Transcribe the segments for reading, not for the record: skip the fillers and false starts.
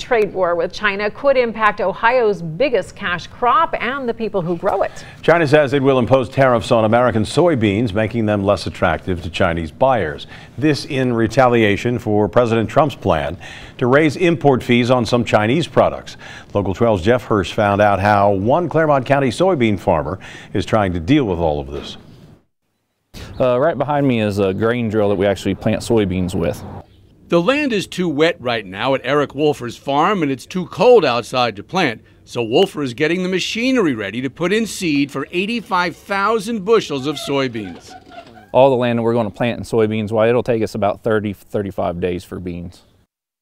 trade war with China could impact Ohio's biggest cash crop and the people who grow it. China says it will impose tariffs on American soybeans, making them less attractive to Chinese buyers. This in retaliation for President Trump's plan to raise import fees on some Chinese products. Local 12's Jeff Hirsch found out how one Clermont County soybean farmer is trying to deal with all of this. Right behind me is a grain drill that we actually plant soybeans with. The land is too wet right now at Eric Wolfer's farm, and it's too cold outside to plant. So Wolfer is getting the machinery ready to put in seed for 85,000 bushels of soybeans. All the land that we're going to plant in soybeans, well, it'll take us about 35 days for beans.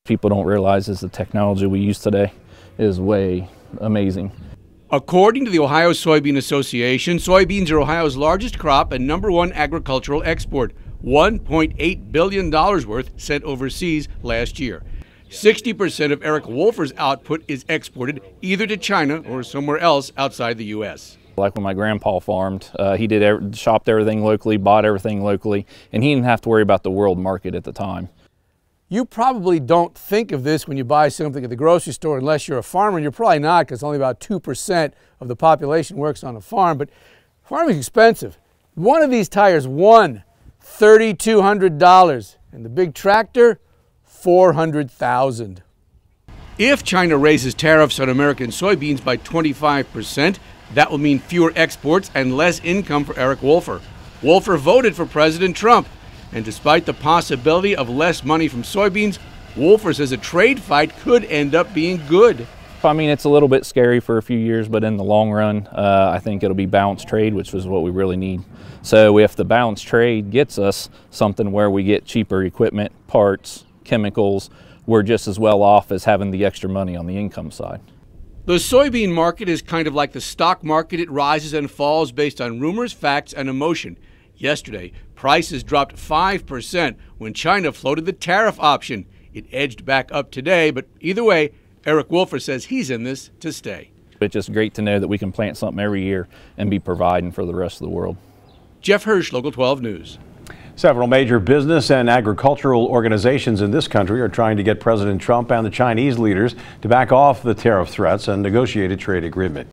People don't realize is the technology we use today is way amazing. According to the Ohio Soybean Association, soybeans are Ohio's largest crop and #1 agricultural export. $1.8 billion worth sent overseas last year. 60% of Eric Wolfer's output is exported either to China or somewhere else outside the U.S. Like when my grandpa farmed, he shopped everything locally, bought everything locally, and he didn't have to worry about the world market at the time. You probably don't think of this when you buy something at the grocery store unless you're a farmer, and you're probably not because only about 2% of the population works on a farm, but farming is expensive. One of these tires, $3,200, and the big tractor, $400,000. If China raises tariffs on American soybeans by 25%, that will mean fewer exports and less income for Eric Wolfer. Wolfer voted for President Trump, and despite the possibility of less money from soybeans, Wolfer says a trade fight could end up being good. I mean, it's a little bit scary for a few years, but in the long run, I think it'll be balanced trade, which is what we really need. So if the balanced trade gets us something where we get cheaper equipment, parts, chemicals, we're just as well off as having the extra money on the income side. The soybean market is kind of like the stock market. It rises and falls based on rumors, facts, and emotion. Yesterday, prices dropped 5% when China floated the tariff option. It edged back up today, but either way, Eric Wolfer says he's in this to stay. It's just great to know that we can plant something every year and be providing for the rest of the world. Jeff Hirsch, Local 12 News. Several major business and agricultural organizations in this country are trying to get President Trump and the Chinese leaders to back off the tariff threats and negotiate a trade agreement.